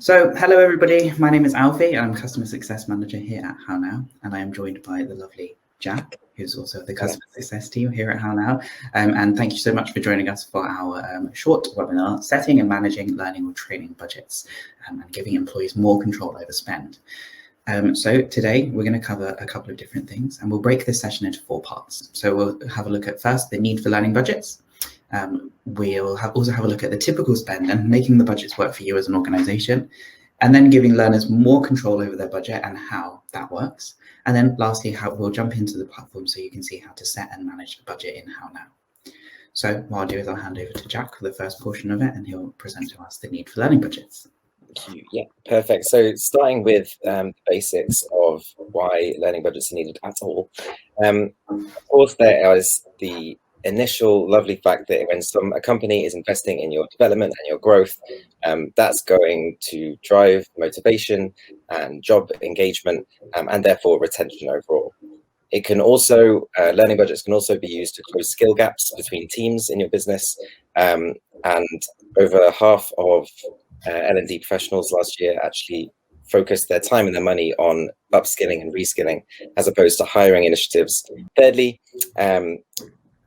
So, hello everybody. My name is Alfie. I'm Customer Success Manager here at HowNow, and I am joined by the lovely Jack, who's also the Customer Success team here at HowNow. And thank you so much for joining us for our short webinar, Setting and Managing Learning or Training Budgets and Giving Employees More Control Over Spend. So today we're going to cover a couple of different things, and we'll break this session into 4 parts. So we'll have a look at first the need for learning budgets. We'll also have a look at the typical spend and making the budgets work for you as an organization, and then giving learners more control over their budget and how that works. And then lastly, we'll jump into the platform so you can see how to set and manage the budget in HowNow. So what I'll do is I'll hand over to Jack for the first portion of it, and he'll present to us the need for learning budgets. Thank you. Yeah, perfect. So starting with the basics of why learning budgets are needed at all. Of course, there is the initial lovely fact that when a company is investing in your development and your growth, that's going to drive motivation and job engagement and therefore retention overall. It can also, learning budgets can also be used to close skill gaps between teams in your business, and over half of L&D professionals last year actually focused their time and their money on upskilling and reskilling as opposed to hiring initiatives. Thirdly,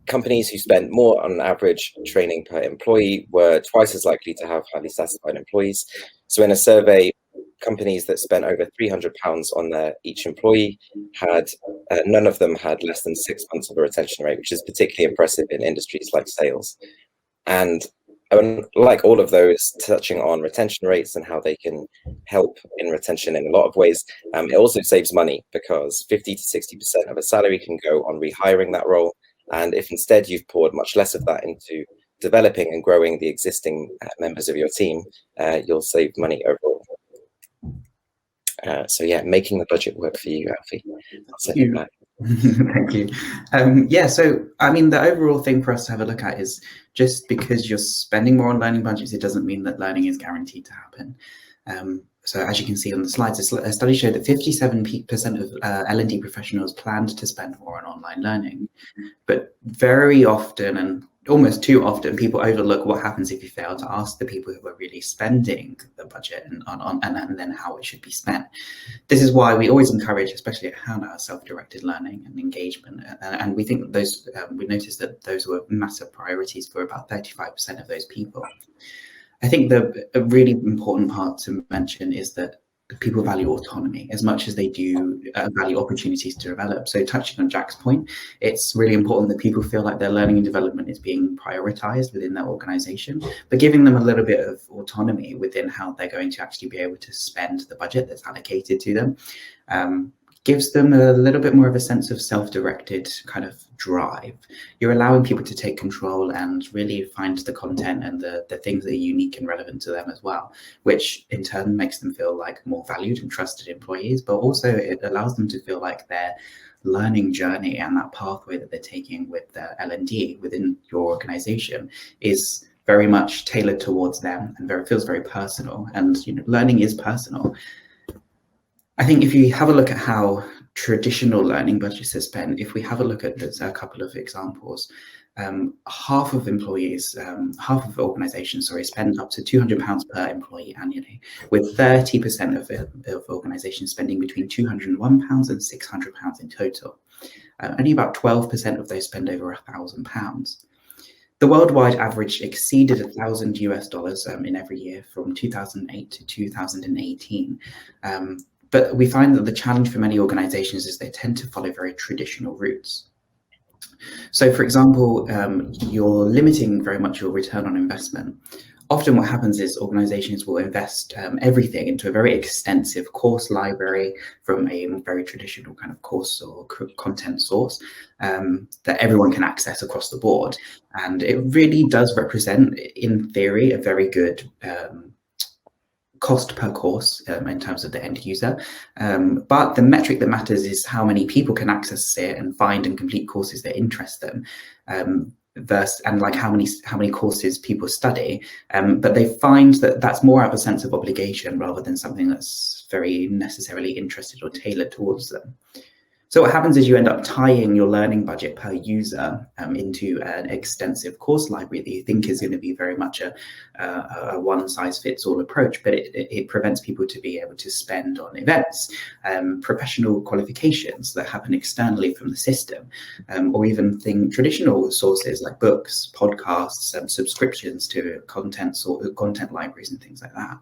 companies who spent more on average training per employee were twice as likely to have highly satisfied employees. So in a survey, companies that spent over £300 on each employee had none of them had less than 6 months of a retention rate, which is particularly impressive in industries like sales. And like all of those, touching on retention rates and how they can help in retention in a lot of ways, it also saves money because 50 to 60% of a salary can go on rehiring that role. And if instead you've poured much less of that into developing and growing the existing members of your team, you'll save money overall. So yeah, making the budget work for you, Alfie. I'll send it back. Thank you. Yeah, so I mean, the overall thing for us to have a look at is just because you're spending more on learning budgets, it doesn't mean that learning is guaranteed to happen. So as you can see on the slides, a study showed that 57% of L&D professionals planned to spend more on online learning. But very often, and almost too often, people overlook what happens if you fail to ask the people who are really spending the budget and then how it should be spent. This is why we always encourage, especially at HowNow, self-directed learning and engagement. And we think that those, we noticed that those were massive priorities for about 35% of those people. I think a really important part to mention is that people value autonomy as much as they do value opportunities to develop. So touching on Jack's point, it's really important that people feel like their learning and development is being prioritized within their organization, but giving them a little bit of autonomy within how they're going to actually be able to spend the budget that's allocated to them. Gives them a little bit more of a sense of self-directed kind of drive. You're allowing people to take control and really find the content and the things that are unique and relevant to them as well, which in turn makes them feel like more valued and trusted employees, but also it allows them to feel like their learning journey and that pathway that they're taking with their L&D within your organization is very much tailored towards them and feels very personal. And learning is personal. I think if you have a look at how traditional learning budgets are spent, if we have a look at a couple of examples, half of organizations, spend up to £200 per employee annually, with 30% of organizations spending between £201 and £600 in total. Only about 12% of those spend over £1,000. The worldwide average exceeded $1,000 in every year from 2008 to 2018. But we find that the challenge for many organizations is they tend to follow very traditional routes. So for example, you're limiting very much your return on investment. Often what happens is organizations will invest everything into a very extensive course library from a very traditional kind of course or content source that everyone can access across the board. And it really does represent, in theory, a very good cost per course in terms of the end user, but the metric that matters is how many people can access it and find and complete courses that interest them, and like how many courses people study. But they find that that's more out of a sense of obligation rather than something that's very necessarily interested or tailored towards them. So what happens is you end up tying your learning budget per user into an extensive course library that you think is going to be very much a one-size-fits-all approach, but it prevents people to be able to spend on events, professional qualifications that happen externally from the system, or even traditional sources like books, podcasts, subscriptions to content libraries and things like that.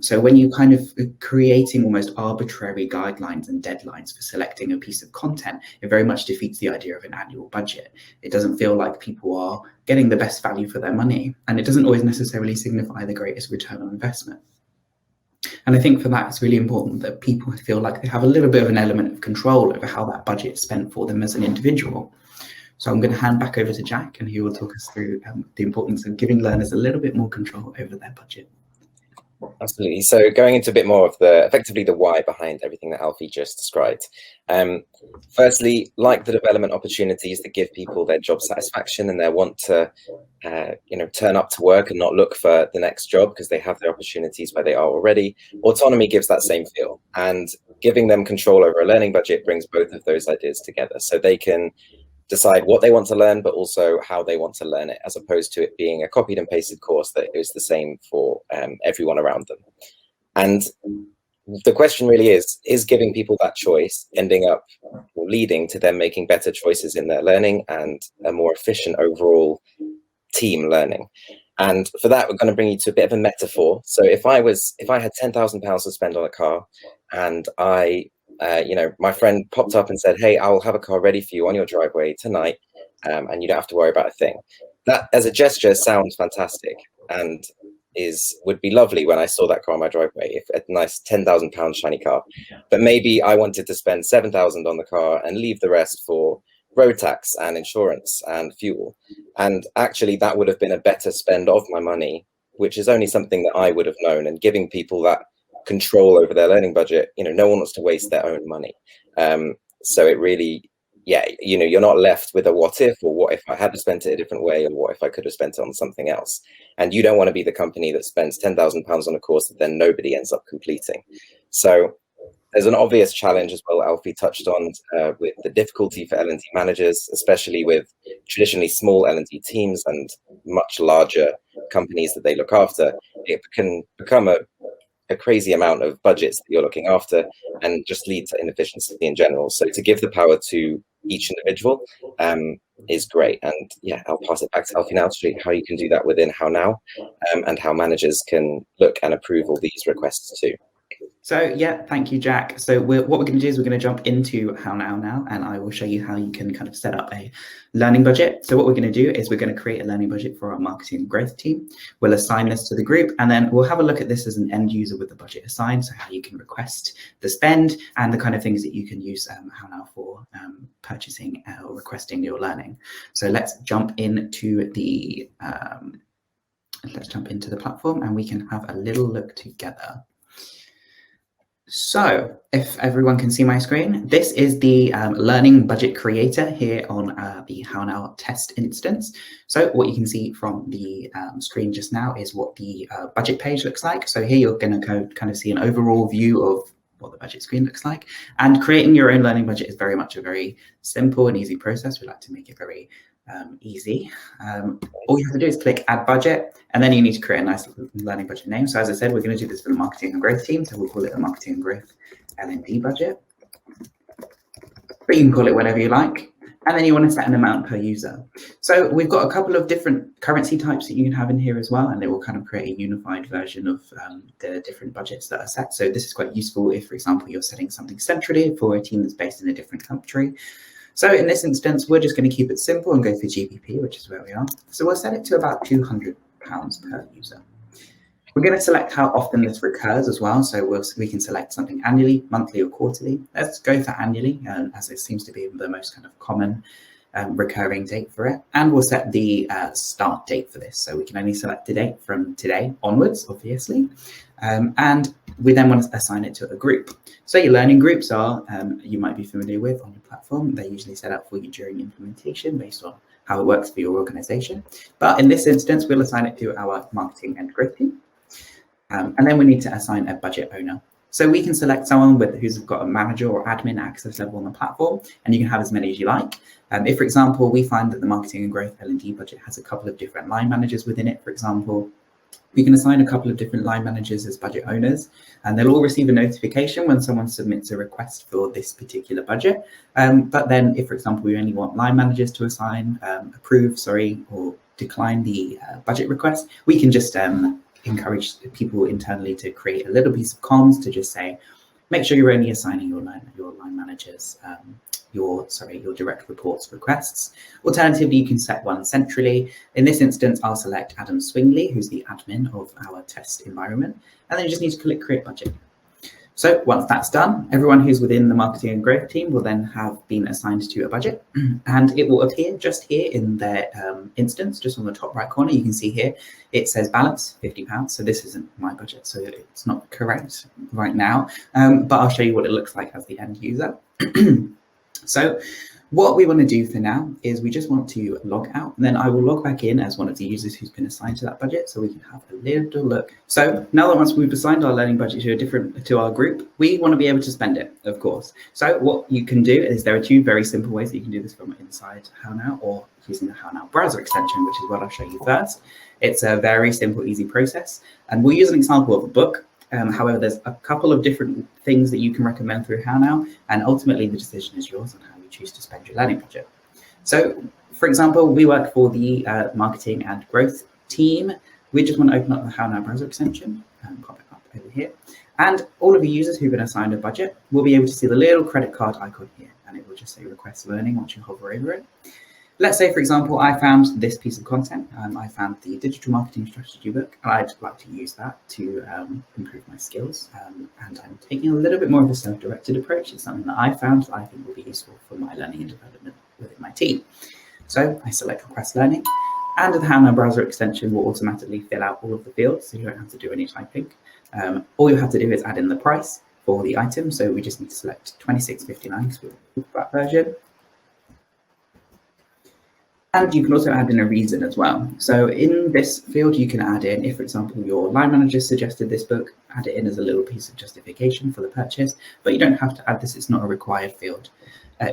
So when you kind of creating almost arbitrary guidelines and deadlines for selecting a piece of content, it very much defeats the idea of an annual budget. It doesn't feel like people are getting the best value for their money, and it doesn't always necessarily signify the greatest return on investment. And I think for that, it's really important that people feel like they have a little bit of an element of control over how that budget is spent for them as an individual. So I'm going to hand back over to Jack, and he will talk us through the importance of giving learners a little bit more control over their budget. Absolutely. So going into a bit more of effectively the why behind everything that Alfie just described. Firstly, like the development opportunities that give people their job satisfaction and their want to, turn up to work and not look for the next job because they have their opportunities where they are already. Autonomy gives that same feel, and giving them control over a learning budget brings both of those ideas together, so they can decide what they want to learn, but also how they want to learn it, as opposed to it being a copied and pasted course that is the same for everyone around them. And the question really is giving people that choice ending up or leading to them making better choices in their learning and a more efficient overall team learning? And for that, we're going to bring you to a bit of a metaphor. So if I had £10,000 to spend on a car, and my friend popped up and said, "Hey, I'll have a car ready for you on your driveway tonight, and you don't have to worry about a thing." That, as a gesture, sounds fantastic and would be lovely when I saw that car on my driveway, if a nice £10,000 shiny car. But maybe I wanted to spend 7,000 on the car and leave the rest for road tax and insurance and fuel. And actually, that would have been a better spend of my money, which is only something that I would have known. And giving people that control over their learning budget, no one wants to waste their own money. So it really, you're not left with a what if, or what if I had spent it a different way, or what if I could have spent it on something else. And you don't want to be the company that spends £10,000 on a course that then nobody ends up completing. So there's an obvious challenge as well, Alfie touched on, with the difficulty for L&D managers, especially with traditionally small L&D teams and much larger companies that they look after. It can become a crazy amount of budgets that you're looking after and just lead to inefficiency in general. So to give the power to each individual is great. And I'll pass it back to Alfie now to show you how you can do that within HowNow, and how managers can look and approve all these requests too. So thank you, Jack. So what we're going to do is we're going to jump into HowNow now, and I will show you how you can kind of set up a learning budget. So what we're going to do is we're going to create a learning budget for our marketing and growth team. We'll assign this to the group, and then we'll have a look at this as an end user with the budget assigned, so how you can request the spend and the kind of things that you can use HowNow for purchasing or requesting your learning. So let's jump into the platform, and we can have a little look together. So if everyone can see my screen, this is the learning budget creator here on the HowNow test instance. So what you can see from the screen just now is what the budget page looks like. So here you're going to kind of see an overall view of what the budget screen looks like. And creating your own learning budget is very much a very simple and easy process. We like to make it very easy. All you have to do is click add budget, and then you need to create a nice learning budget name. So as I said, we're going to do this for the marketing and growth team, so we'll call it a marketing and growth L&D budget, but you can call it whatever you like. And then you want to set an amount per user. So we've got a couple of different currency types that you can have in here as well, and they will kind of create a unified version of the different budgets that are set. So this is quite useful if, for example, you're setting something centrally for a team that's based in a different country. So in this instance, we're just going to keep it simple and go for GBP, which is where we are. So we'll set it to about £200 per user. We're going to select how often this recurs as well. So we can select something annually, monthly, or quarterly. Let's go for annually, as it seems to be the most kind of common recurring date for it. And we'll set the start date for this. So we can only select the date from today onwards, obviously. And we then want to assign it to a group. So your learning groups are, you might be familiar with on your platform. They're usually set up for you during implementation based on how it works for your organization. But in this instance, we'll assign it to our marketing and growth team. And then we need to assign a budget owner. So we can select someone who's got a manager or admin access level on the platform, and you can have as many as you like. If, for example, we find that the marketing and growth L&D budget has a couple of different line managers within it, for example, we can assign a couple of different line managers as budget owners, and they'll all receive a notification when someone submits a request for this particular budget. But then if, for example, we only want line managers to approve, or decline the budget request, we can just encourage people internally to create a little piece of comms to just say, make sure you're only assigning your line managers your direct reports requests. Alternatively, you can set one centrally. In this instance, I'll select Adam Swingley, who's the admin of our test environment, and then you just need to click Create Budget. So once that's done, everyone who's within the marketing and growth team will then have been assigned to a budget, and it will appear just here in their instance, just on the top right corner. You can see here, it says balance £50. So this isn't my budget, so it's not correct right now, but I'll show you what it looks like as the end user. So what we want to do for now is we just want to log out, and then I will log back in as one of the users who's been assigned to that budget, so we can have a little look. So now that once we've assigned our learning budget to our group, we want to be able to spend it, of course. So what you can do is there are two very simple ways that you can do this from inside HowNow or using the HowNow browser extension, which is what I'll show you first. It's a very simple, easy process, and we'll use an example of a book. However, there's a couple of different things that you can recommend through HowNow, and ultimately the decision is yours on how you choose to spend your learning budget. So, for example, we work for the marketing and growth team. We just want to open up the HowNow browser extension and pop it up over here. And all of the users who've been assigned a budget will be able to see the little credit card icon here, and it will just say Request Learning once you hover over it. Let's say, for example, I found this piece of content. I found the digital marketing strategy book, and I'd like to use that to improve my skills. And I'm taking a little bit more of a self-directed approach. It's something that I found that I think will be useful for my learning and development within my team. So I select Request Learning, and the HowNow browser extension will automatically fill out all of the fields, so you don't have to do any typing. All you have to do is add in the price for the item. So we just need to select £26.59 because we'll talk about version. And you can also add in a reason as well. So in this field, you can add in, if, for example, your line manager suggested this book, add it in as a little piece of justification for the purchase, but you don't have to add this. It's not a required field.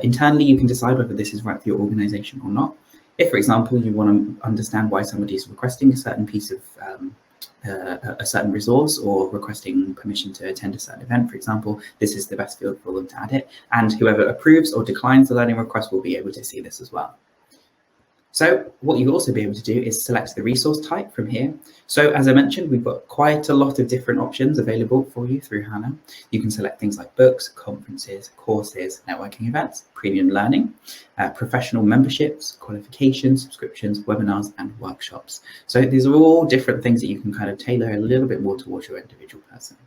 Internally, you can decide whether this is right for your organization or not. If, for example, you want to understand why somebody is requesting a certain piece of a certain resource or requesting permission to attend a certain event, for example, this is the best field for them to add it. And whoever approves or declines the learning request will be able to see this as well. So what you'll also be able to do is select the resource type from here. So as I mentioned, we've got quite a lot of different options available for you through HowNow. You can select things like books, conferences, courses, networking events, premium learning, professional memberships, qualifications, subscriptions, webinars, and workshops. So these are all different things that you can kind of tailor a little bit more towards your individual person.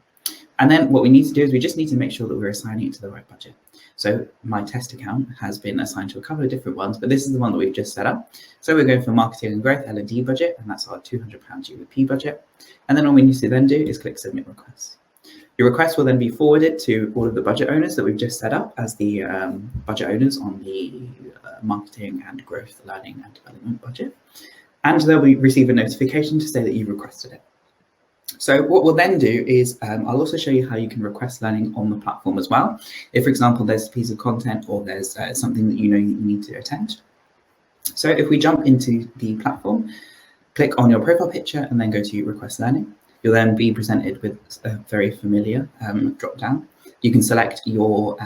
And then what we need to do is we just need to make sure that we're assigning it to the right budget. So my test account has been assigned to a couple of different ones, but this is the one that we've just set up. So we're going for marketing and growth L&D budget, and that's our £200 UVP budget. And then all we need to then do is click submit request. Your request will then be forwarded to all of the budget owners that we've just set up as the budget owners on the marketing and growth learning and development budget. And they'll receive a notification to say that you've requested it. So what we'll then do is I'll also show you how you can request learning on the platform as well. If, for example, there's a piece of content or there's something that you know you need to attend. So if we jump into the platform, click on your profile picture and then go to request learning. You'll then be presented with a very familiar drop down. You can select your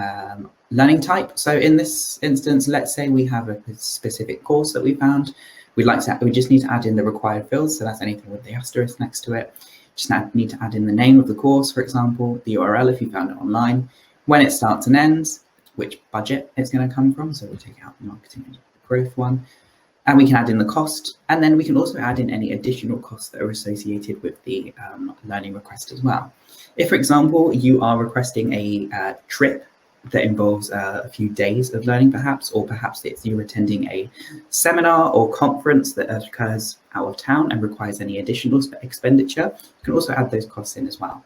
learning type. So in this instance, let's say we have a specific course that we found. We just need to add in the required fields. So that's anything with the asterisk next to it. Just need to add in the name of the course, for example, the URL if you found it online, when it starts and ends, which budget it's going to come from. So we'll take out the marketing and growth one. And we can add in the cost. And then we can also add in any additional costs that are associated with the learning request as well. If, for example, you are requesting a trip that involves a few days of learning, perhaps, or perhaps it's you're attending a seminar or conference that occurs out of town and requires any additional expenditure, you can also add those costs in as well.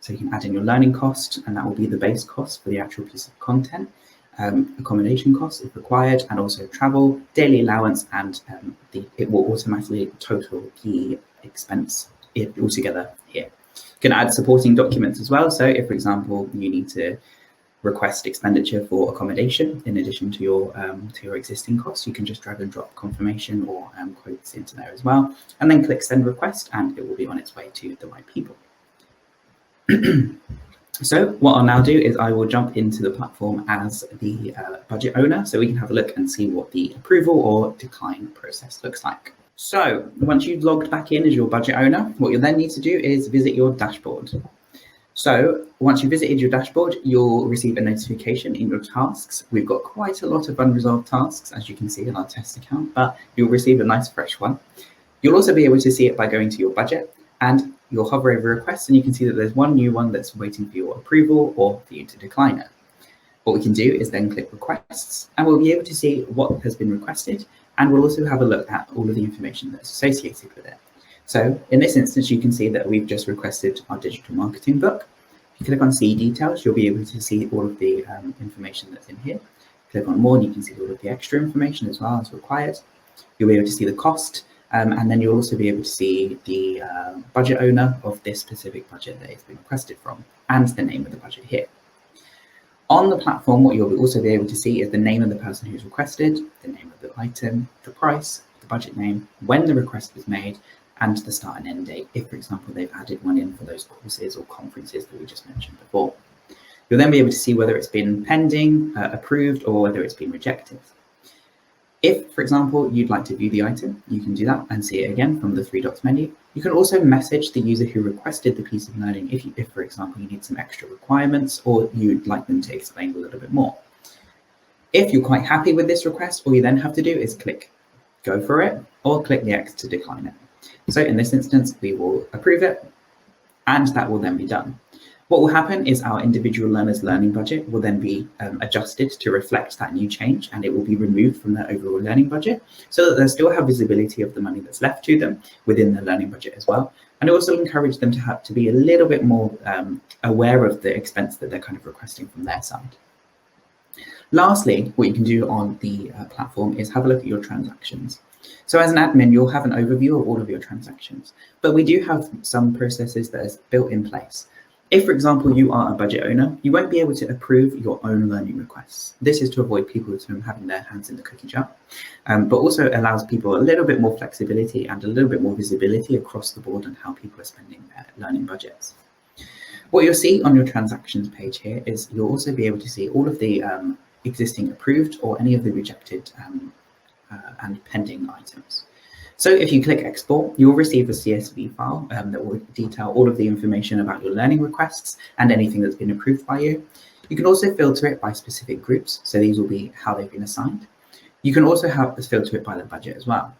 So you can add in your learning cost, and that will be the base cost for the actual piece of content, accommodation costs if required, and also travel, daily allowance, and it will automatically total the expense altogether here. You You can add supporting documents as well. So if, for example, you need to request expenditure for accommodation in addition to your existing costs, you can just drag and drop confirmation or quotes into there as well, and then click send request, and it will be on its way to the right people. So what I'll now do is I will jump into the platform as the budget owner, so we can have a look and see what the approval or decline process looks like. So once you've logged back in as your budget owner, what you'll then need to do is visit your dashboard. So once you've visited your dashboard, you'll receive a notification in your tasks. We've got quite a lot of unresolved tasks, as you can see in our test account, but you'll receive a nice fresh one. You'll also be able to see it by going to your budget, and you'll hover over requests, and you can see that there's one new one that's waiting for your approval or for you to decline it. What we can do is then click requests, and we'll be able to see what has been requested, and we'll also have a look at all of the information that's associated with it. So in this instance, you can see that we've just requested our digital marketing book. If you click on see details, you'll be able to see all of the information that's in here. Click on more and you can see all of the extra information as well as required. You'll be able to see the cost, and then you'll also be able to see the budget owner of this specific budget that it's been requested from, and the name of the budget here. On the platform, what you'll also be able to see is the name of the person who's requested, the name of the item, the price, the budget name, when the request was made, and the start and end date, if, for example, they've added one in for those courses or conferences that we just mentioned before. You'll then be able to see whether it's been pending, approved, or whether it's been rejected. If, for example, you'd like to view the item, you can do that and see it again from the 3 dots menu. You can also message the user who requested the piece of learning if, for example, you need some extra requirements or you'd like them to explain a little bit more. If you're quite happy with this request, all you then have to do is click go for it or click the X to decline it. So in this instance, we will approve it, and that will then be done. What will happen is our individual learner's learning budget will then be adjusted to reflect that new change, and it will be removed from their overall learning budget so that they still have visibility of the money that's left to them within their learning budget as well. And it also encourage them to be a little bit more aware of the expense that they're kind of requesting from their side. Lastly, what you can do on the platform is have a look at your transactions. So as an admin, you'll have an overview of all of your transactions, but we do have some processes that are built in place. If, for example, you are a budget owner, you won't be able to approve your own learning requests. This is to avoid people from having their hands in the cookie jar, but also allows people a little bit more flexibility and a little bit more visibility across the board on how people are spending their learning budgets. What you'll see on your transactions page here is you'll also be able to see all of the existing approved or any of the rejected and pending items. So if you click export, you'll receive a CSV file that will detail all of the information about your learning requests and anything that's been approved by you. You can also filter it by specific groups. So these will be how they've been assigned. You can also filter it by the budget as well.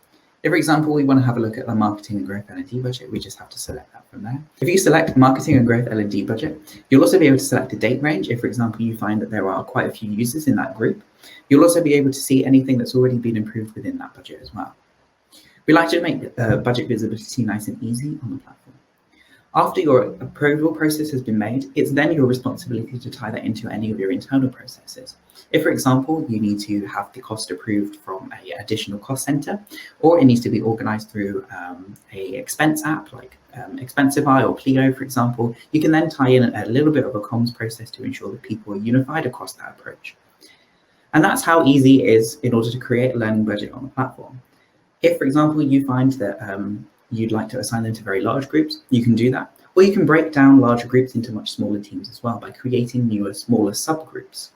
If, for example, we want to have a look at the marketing and growth L&D budget, we just have to select that from there. If you select marketing and growth L&D budget, you'll also be able to select a date range. If, for example, you find that there are quite a few users in that group, you'll also be able to see anything that's already been improved within that budget as well. We like to make budget visibility nice and easy on the platform. After your approval process has been made, it's then your responsibility to tie that into any of your internal processes. If, for example, you need to have the cost approved from an additional cost center, or it needs to be organized through a expense app like Expensify or Clio, for example, you can then tie in a little bit of a comms process to ensure that people are unified across that approach. And that's how easy it is in order to create a learning budget on the platform. If, for example, you find that you'd like to assign them to very large groups, you can do that. Or you can break down larger groups into much smaller teams as well by creating newer, smaller subgroups.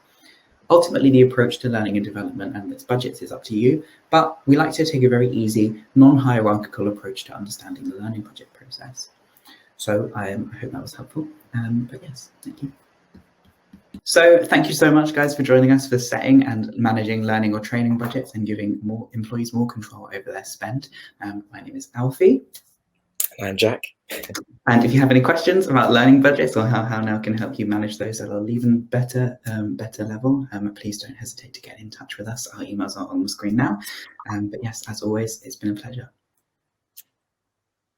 Ultimately, the approach to learning and development and its budgets is up to you, but we like to take a very easy, non-hierarchical approach to understanding the learning budget process. So I hope that was helpful, but yes, thank you. So thank you so much, guys, for joining us for setting and managing learning or training budgets and giving more employees more control over their spend. My name is Alfie. I'm Jack. And if you have any questions about learning budgets or how HowNow can help you manage those at an even better level, please don't hesitate to get in touch with us. Our emails are on the screen now. But yes, as always, it's been a pleasure.